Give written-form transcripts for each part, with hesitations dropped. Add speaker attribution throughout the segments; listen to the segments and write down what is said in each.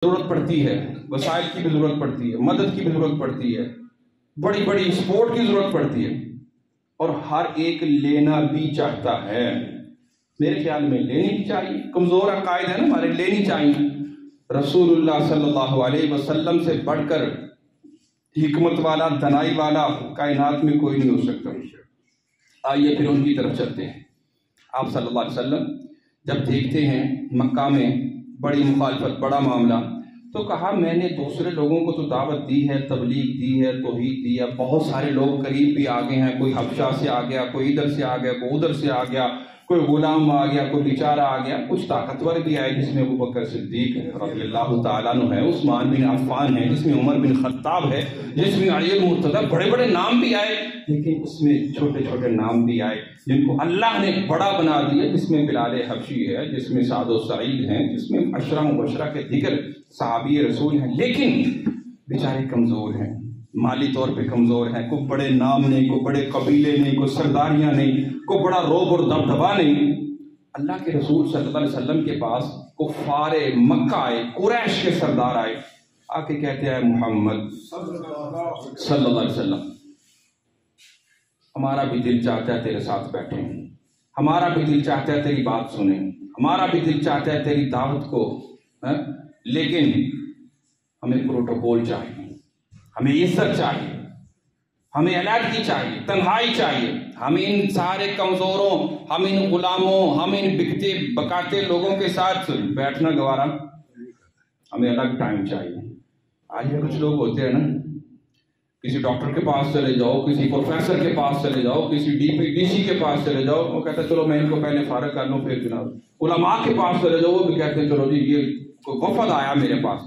Speaker 1: ضرورت پڑتی ہے، وسائل کی بھی ضرورت پڑتی ہے، مدد کی بھی ضرورت پڑتی ہے، بڑی بڑی سپورٹ کی ضرورت پڑتی ہے، اور ہر ایک لینا بھی چاہتا ہے۔ میرے خیال میں لینی بھی چاہیے، کمزور عقائد ہے نا ہمارے، لینی چاہیے۔ رسول اللہ صلی اللہ علیہ وسلم سے بڑھ کر حکمت والا، دنائی والا کائنات میں کوئی نہیں ہو سکتا۔ آئیے پھر ان کی طرف چلتے ہیں۔ آپ صلی اللہ علیہ وسلم جب دیکھتے ہیں مکہ میں بڑی مخالفت، بڑا معاملہ، تو کہا میں نے دوسرے لوگوں کو تو دعوت دی ہے، تبلیغ دی ہے، توحید دی ہے، بہت سارے لوگ قریب بھی آ گئے ہیں، کوئی حبشہ سے آ گیا، کوئی ادھر سے آ گیا، کوئی ادھر سے آ گیا، کوئی غلام آ گیا، کوئی بیچارہ آ گیا، کچھ طاقتور بھی آئے جس میں ابوبکر صدیق رضی اللہ تعالیٰ عنہ ہے، عثمان بن عفان ہے، جس میں عمر بن خطاب ہے، جس میں علی المرتضیٰ، بڑے بڑے نام بھی آئے، لیکن اس میں چھوٹے چھوٹے نام بھی آئے جن کو اللہ نے بڑا بنا دیا، جس میں بلال حبشی ہے، جس میں سعد و سعید ہیں، جس میں عشرہ مبشرہ کے دیگر صحابی رسول ہیں، لیکن بیچارے کمزور ہیں، مالی طور پہ کمزور ہیں، کوئی بڑے نام نہیں، کوئی بڑے قبیلے نہیں، کوئی سرداریاں نہیں، کوئی بڑا روب اور دبدبا نہیں۔ اللہ کے رسول صلی اللہ علیہ وسلم کے پاس کفار مکہ آئے، قریش کے سردار آئے، آ کے کہتے ہیں محمد صلی اللہ علیہ وسلم، ہمارا بھی دل چاہتا ہے تیرے ساتھ بیٹھیں، ہمارا بھی دل چاہتا ہے تیری بات سنیں، ہمارا بھی دل چاہتا ہے تیری دعوت کو، لیکن ہمیں پروٹوکول چاہیے، ہمیں عزت چاہیے، ہمیں علیحدگی چاہیے، تنہائی چاہیے، ہم ان سارے کمزوروں، ہم ان غلاموں، ہم ان بکتے بکاتے لوگوں کے ساتھ بیٹھنا گوارا، ہمیں الگ ٹائم چاہیے۔ آج بھی کچھ لوگ ہوتے ہیں نا، کسی ڈاکٹر کے پاس چلے جاؤ، کسی پروفیسر کے پاس چلے جاؤ، کسی ڈی سی کے پاس چلے جاؤ، وہ کہتا ہے چلو میں ان کو پہلے فارغ کر لوں پھر جناب۔ علماء کے پاس چلے جاؤ، وہ بھی کہتے ہیں چلو جی یہ کوئی وفد آیا میرے پاس۔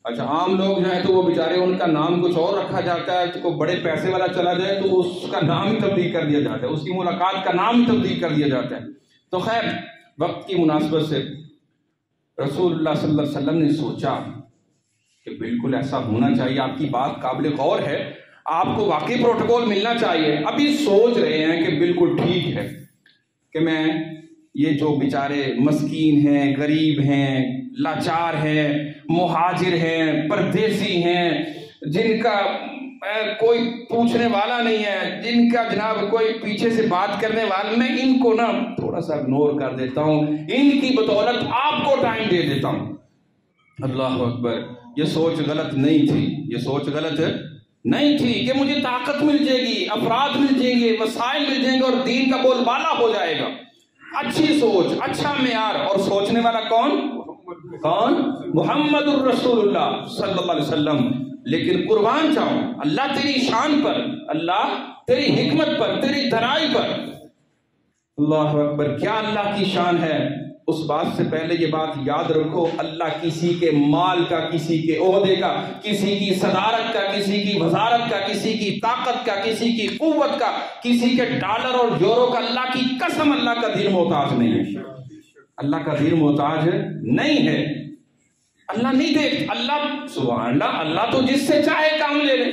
Speaker 1: اچھا عام لوگ جو ہیں تو وہ بیچارے ان کا نام کچھ اور رکھا جاتا ہے، کوئی بڑے پیسے والا چلا جائے تو اس کا نام ہی تبدیل کر دیا جاتا ہے، اس کی ملاقات کا نام ہی تبدیل کر دیا جاتا ہے۔ تو خیر وقت کی مناسبت سے رسول اللہ صلی اللہ علیہ وسلم نے سوچا کہ بالکل ایسا ہونا چاہیے، آپ کی بات قابل غور ہے، آپ کو واقعی پروٹوکول ملنا چاہیے۔ ابھی سوچ رہے ہیں کہ بالکل ٹھیک ہے کہ میں یہ جو بیچارے مسکین ہیں، غریب ہیں، لاچار ہیں، مہاجر ہیں، پردیسی ہیں، جن کا کوئی پوچھنے والا نہیں ہے، جن کا جناب کوئی پیچھے سے بات کرنے والا، میں ان کو نا تھوڑا سا اگنور کر دیتا ہوں، ان کی بدولت آپ کو ٹائم دے دیتا ہوں۔ اللہ اکبر، یہ سوچ غلط نہیں تھی، یہ سوچ غلط نہیں تھی کہ مجھے طاقت مل جائے گی، افراد مل جائیں گے، وسائل مل جائیں گے اور دین کا بول بالا ہو جائے گا۔ اچھی سوچ، اچھا معیار، اور سوچنے والا کون؟ محمد الرسول اللہ صلی اللہ علیہ وسلم۔ لیکن قربان جاؤں اللہ تیری شان پر، اللہ تیری حکمت پر، تیری دھرائی پر۔ اللہ اکبر، کیا اللہ کی شان ہے؟ اس بات سے پہلے یہ بات یاد رکھو، اللہ کسی کے مال کا، کسی کے عہدے کا، کسی کی صدارت کا، کسی کی وزارت کا، کسی کی طاقت کا، کسی کی قوت کا، کسی کے ڈالر اور یورو کا، اللہ کی قسم اللہ کا دل محتاج نہیں ہے، اللہ کا دل محتاج نہیں ہے۔ اللہ نہیں دیکھ، اللہ سبحان اللہ، اللہ تو جس سے چاہے کام لے لے،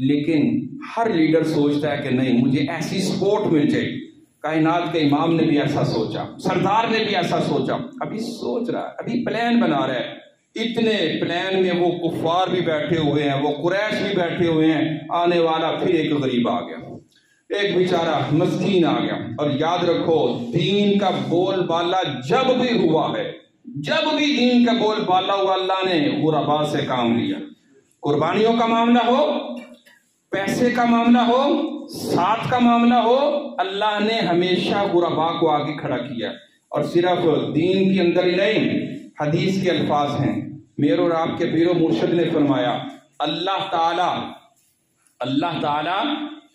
Speaker 1: لیکن ہر لیڈر سوچتا ہے کہ نہیں مجھے ایسی سپورٹ مل جائے۔ کائنات کے امام نے بھی ایسا سوچا، سردار نے بھی ایسا سوچا، ابھی سوچ رہا ہے، ابھی پلان بنا رہا ہے۔ اتنے پلان میں وہ کفار بھی بیٹھے ہوئے ہیں، وہ قریش بھی بیٹھے ہوئے ہیں، آنے والا پھر ایک غریب آ گیا، ایک بیچارہ مسکین آ گیا۔ اور یاد رکھو دین کا بول بالا جب بھی ہوا ہے، جب بھی دین کا بول بالا ہوا، اللہ نے غرباء سے کام لیا۔ قربانیوں کا معاملہ ہو، پیسے کا معاملہ ہو، ساتھ کا معاملہ ہو، اللہ نے ہمیشہ غرباء کو آگے کھڑا کیا۔ اور صرف دین کے اندر ہی نہیں، حدیث کے الفاظ ہیں، میرے اور آپ کے پیر و مرشد نے فرمایا اللہ تعالی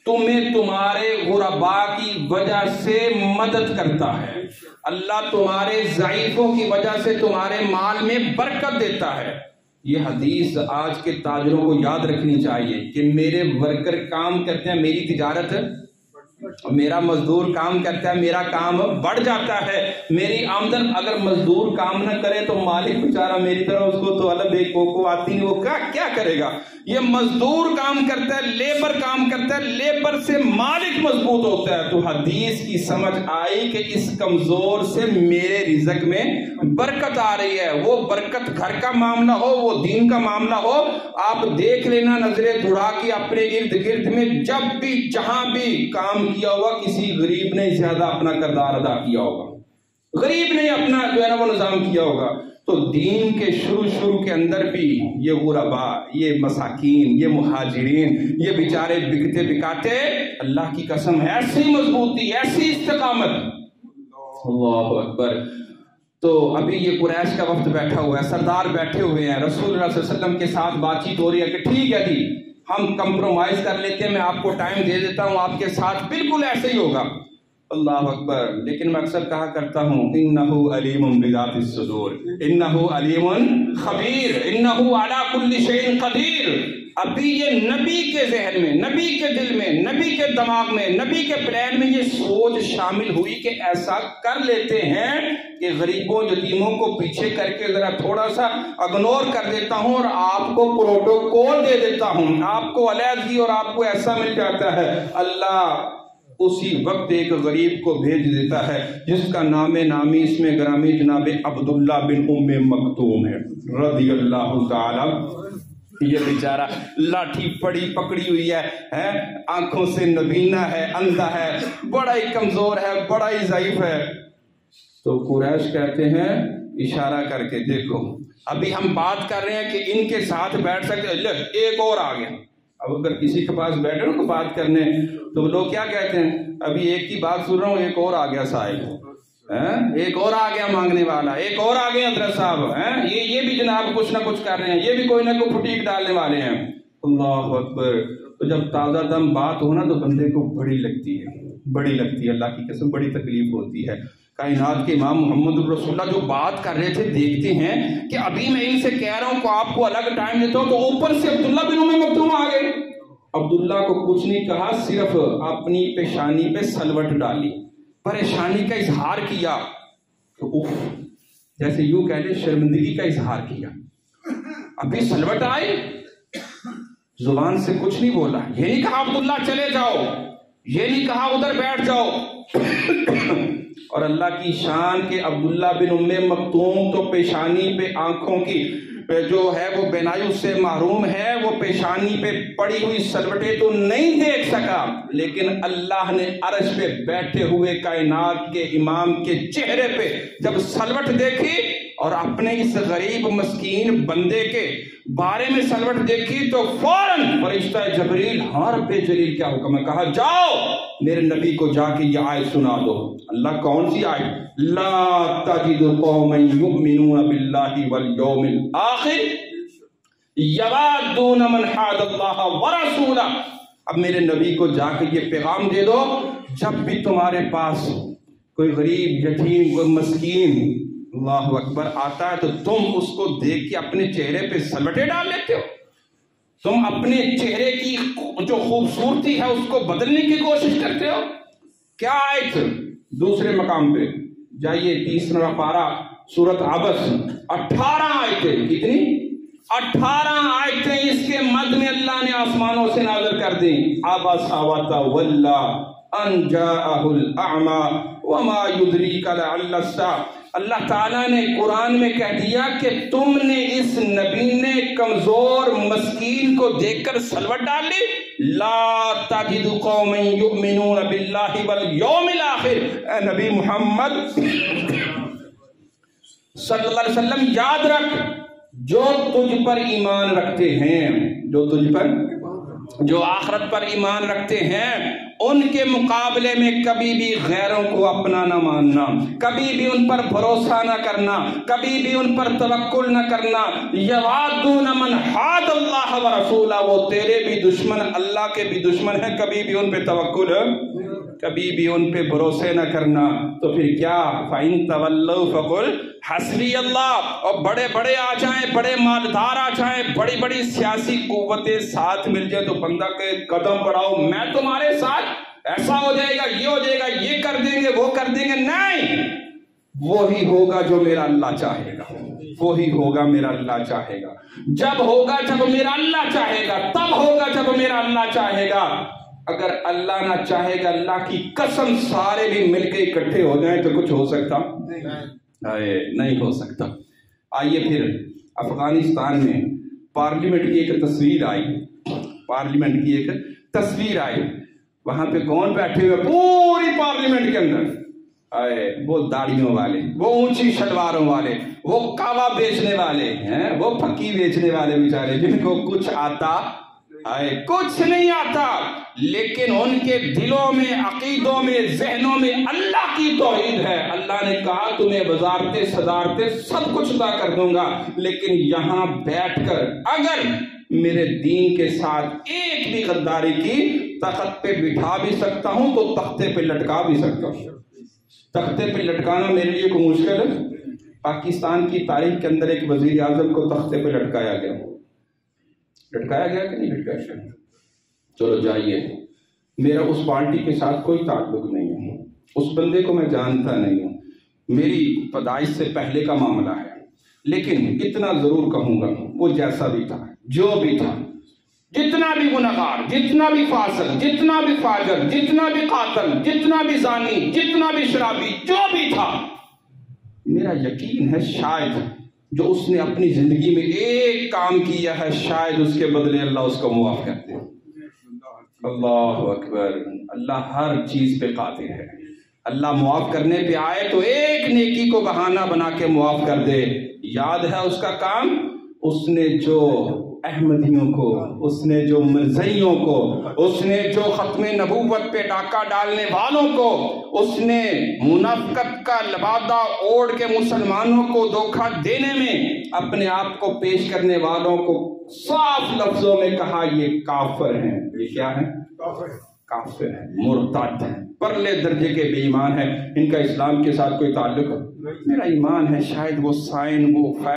Speaker 1: تمہیں تمہارے غرباء کی وجہ سے مدد کرتا ہے، اللہ تمہارے ضعیفوں کی وجہ سے تمہارے مال میں برکت دیتا ہے۔ یہ حدیث آج کے تاجروں کو یاد رکھنی چاہیے کہ میرے ورکر کام کرتے ہیں، میری تجارت میرا مزدور کام کرتا ہے، میرا کام بڑھ جاتا ہے، میری آمدن، اگر مزدور کام نہ کرے تو مالک بیچارہ میری طرح اس کو تو الگ ایک کوکو آتی نہیں، وہ کیا کرے گا؟ یہ مزدور کام کرتا ہے، لیبر کام کرتا ہے، لیبر سے مالک مضبوط ہوتا ہے۔ تو حدیث کی سمجھ آئی کہ اس کمزور سے میرے رزق میں برکت آ رہی ہے۔ وہ برکت گھر کا معاملہ ہو، وہ دین کا معاملہ ہو، آپ دیکھ لینا نظریں دوڑا کے اپنے ارد گرد میں، جب بھی جہاں بھی کام کیا ہوگا کسی غریب نے زیادہ اپنا کردار ادا کیا ہوگا، غریب نے اپنا جو ہے نا وہ نظام کیا ہوگا۔ تو دین کے شروع کے اندر بھی یہ غربا، یہ مساکین، یہ مہاجرین، یہ بیچارے بکتے بکاتے، اللہ کی قسم ایسی مضبوطی، ایسی استقامت، اللہ اکبر۔ تو ابھی یہ قریش کا وقت بیٹھا ہوا ہے، سردار بیٹھے ہوئے ہیں، رسول اللہ صلی اللہ علیہ وسلم کے ساتھ بات چیت ہو رہی ہے کہ ٹھیک ہے جی ہم کمپرومائز کر لیتے ہیں، میں آپ کو ٹائم دے دیتا ہوں، آپ کے ساتھ بالکل ایسے ہی ہوگا۔ اللہ اکبر۔ لیکن میں اکثر کہا کرتا ہوں انہ علیم بذات الصدور، انہ علیم خبیر، انہ علی کل شیء قدیر۔ ابھی یہ نبی کے ذہن میں، نبی کے دل میں، نبی کے دماغ میں، نبی کے پلان میں یہ سوچ شامل ہوئی کہ ایسا کر لیتے ہیں کہ غریبوں یتیموں کو پیچھے کر کے ذرا تھوڑا سا اگنور کر دیتا ہوں اور آپ کو پروٹوکول دے دیتا ہوں، آپ کو علیحدگی اور آپ کو ایسا مل جاتا ہے۔ اللہ اسی وقت ایک غریب کو بھیج دیتا ہے جس کا نام نامی اس میں گرامی جناب عبداللہ بن ام مکتوم ہے رضی اللہ تعالی۔ یہ بیچارہ لاٹھی پکڑی ہوئی ہے، آنکھوں سے نبینا ہے، اندھا ہے، بڑا ہی کمزور ہے، بڑا ہی ضعیف ہے۔ تو قریش کہتے ہیں اشارہ کر کے، دیکھو ابھی ہم بات کر رہے ہیں کہ ان کے ساتھ بیٹھ سکتے، ایک اور آ گیا۔ اب اگر کسی کے پاس بیٹھے نا بات کرنے تو لوگ کیا کہتے ہیں، ابھی ایک کی بات سن رہا ہوں، ایک اور آ گیا صاحب، ایک اور آ گیا مانگنے والا، ایک اور آ گیا حضرت صاحب، یہ بھی جناب کچھ نہ کچھ کر رہے ہیں، یہ بھی کوئی نہ کوئی پھٹیک ڈالنے والے ہیں۔ اللہ اکبر۔ تو جب تازہ دم بات ہونا تو بندے کو بڑی لگتی ہے، اللہ کی قسم بڑی تکلیف ہوتی ہے۔ کائنات کے امام محمد رسول اللہ جو بات کر رہے تھے، دیکھتے ہیں کہ ابھی میں ان سے کہہ رہا ہوں کہ آپ کو الگ ٹائم دیتا ہوں، تو اوپر سے عبداللہ بن ام مکتوم آ گئے۔ عبداللہ کو کچھ نہیں کہا، صرف اپنی پیشانی پہ سلوٹ ڈالی، پریشانی کا اظہار کیا، تو اف، جیسے یوں کہہ لیں شرمندگی کا اظہار کیا۔ ابھی سلوٹ آئی، زبان سے کچھ نہیں بولا، یہ نہیں کہا عبداللہ چلے جاؤ، یہ نہیں کہا ادھر بیٹھ جاؤ۔ اور اللہ کی شان کے عبداللہ بن ام مکتوم تو پیشانی پہ آنکھوں کی جو ہے وہ بینائی سے محروم ہے، وہ پیشانی پہ پڑی ہوئی سلوٹیں تو نہیں دیکھ سکا، لیکن اللہ نے عرش پہ بیٹھے ہوئے کائنات کے امام کے چہرے پہ جب سلوٹ دیکھی اور اپنے اس غریب مسکین بندے کے بارے میں سلوٹ دیکھی تو فوراً فرشتہ جبریل، ہاں رب جلیل کیا حکم ہے، کہا جاؤ میرے نبی کو جا کے یہ آیت سنا دو۔ اللہ کون سی آیت؟ لا تجد قوما یؤمنون باللہ والیوم الآخر یوادون من حاد اللہ ورسولہ۔ اب میرے نبی کو جا کے یہ پیغام دے دو، جب بھی تمہارے پاس کوئی غریب یتیم کوئی مسکین اللہ اکبر آتا ہے تو تم اس کو دیکھ کے اپنے چہرے پہ سلوٹیں ڈال لیتے ہو، تم اپنے چہرے کی جو خوبصورتی ہے اس کو بدلنے کی کوشش کرتے ہو۔ کیا آیت؟ دوسرے مقام پہ جائیے، 30واں پارہ سورۃ عبس، 18 آیتیں، کتنی؟ 18 آیتیں اس کے مد میں اللہ نے آسمانوں سے نازل کر دیں۔ عبس وتولی ان جاءہ الاعمی وما یدریک لعل الساعۃ۔ اللہ تعالیٰ نے قرآن میں کہہ دیا کہ تم نے اس نبی نے کمزور مسکین کو دیکھ کر سلوٹ ڈال لی۔ لا تجد قوما یؤمنون باللہ والیوم الآخر۔ اے نبی محمد صلی اللہ علیہ وسلم یاد رکھ، جو تجھ پر ایمان رکھتے ہیں، جو آخرت پر ایمان رکھتے ہیں، ان کے مقابلے میں کبھی بھی غیروں کو اپنا نہ ماننا، کبھی بھی ان پر بھروسہ نہ کرنا، کبھی بھی ان پر توکل نہ کرنا۔ یوادون من حاد اللہ ورسولہ، وہ تیرے بھی دشمن، اللہ کے بھی دشمن ہیں، کبھی بھی ان پہ توکل، کبھی بھی ان پہ بھروسے نہ کرنا۔ تو پھر کیا؟ فَإِن تَوَلَّوْا فَقُلْ حسبی اللہ۔ اور بڑے بڑے آ جائیں، بڑے مالدار آ جائیں، بڑی بڑی سیاسی قوتیں ساتھ مل جائیں تو بندہ کہ قدم بڑھاؤ میں تمہارے ساتھ، ایسا ہو جائے گا، یہ ہو جائے گا، یہ کر دیں گے، وہ کر دیں گے. نہیں، وہی ہوگا جو میرا اللہ چاہے گا، وہی ہوگا میرا اللہ چاہے گا. جب ہوگا جب میرا اللہ چاہے گا، تب ہوگا جب میرا اللہ چاہے گا. اگر اللہ نہ چاہے گا، اللہ کی قسم سارے بھی مل کے اکٹھے ہو جائیں تو کچھ ہو سکتا نہیں ہو سکتا. آئیے پھر افغانستان میں پارلیمنٹ کی ایک تصویر آئی، پارلیمنٹ کی ایک تصویر آئی. وہاں پہ کون بیٹھے ہوئے پوری پارلیمنٹ کے اندر؟ وہ داڑھیوں والے، وہ اونچی شلواروں والے، وہ کاوا بیچنے والے ہیں، وہ پھکی بیچنے والے بیچارے جن کو کچھ آتا کچھ نہیں آتا، لیکن ان کے دلوں میں، عقیدوں میں، ذہنوں میں اللہ کی توحید ہے. اللہ نے کہا تمہیں وزارتیں صدارتیں سب کچھ عطا کر دوں گا، لیکن یہاں بیٹھ کر اگر میرے دین کے ساتھ ایک بھی غداری کی، تخت پہ بٹھا بھی سکتا ہوں تو تختے پہ لٹکا بھی سکتا ہوں. تختے پہ لٹکانا میرے لیے کوئی مشکل ہے؟ پاکستان کی تاریخ کے اندر ایک وزیر اعظم کو تختے پہ لٹکایا گیا کہ نہیں لٹکایا؟ چلو جائیے، میرا اس پارٹی کے ساتھ کوئی تعلق نہیں ہے، اس بندے کو میں جانتا نہیں ہوں، میری پیدائش سے پہلے کا معاملہ ہے. لیکن اتنا ضرور کہوں گا، وہ جیسا بھی تھا، جو بھی تھا، جتنا بھی گنہگار، جتنا بھی فاسق، جتنا بھی فاجر، جتنا بھی قاتل، جتنا بھی زانی، جتنا بھی شرابی، جو بھی تھا، میرا یقین ہے شاید جو اس نے اپنی زندگی میں ایک کام کیا ہے، شاید اس کے بدلے اللہ اس کو معاف کر دے. اللہ اکبر. اللہ ہر چیز پہ قادر ہے. اللہ معاف کرنے پہ آئے تو ایک نیکی کو بہانہ بنا کے معاف کر دے. یاد ہے اس کا کام؟ اس نے جو احمدیوں کو، اس نے جو مرزائیوں کو، اس نے جو ختم نبوت پہ ڈاکہ ڈالنے والوں کو، اس نے منافقت کا لبادہ اوڑھ کے مسلمانوں کو دھوکہ دینے میں اپنے آپ کو پیش کرنے والوں کو صاف لفظوں میں کہا یہ کافر ہیں. یہ کیا ہے؟ کافر ہیں، مرتد ہیں، پرلے درجے کے بے ایمان ہیں. ان کا اسلام کے ساتھ کوئی تعلق؟ میرا ایمان ہے شاید وہ سائن، وہ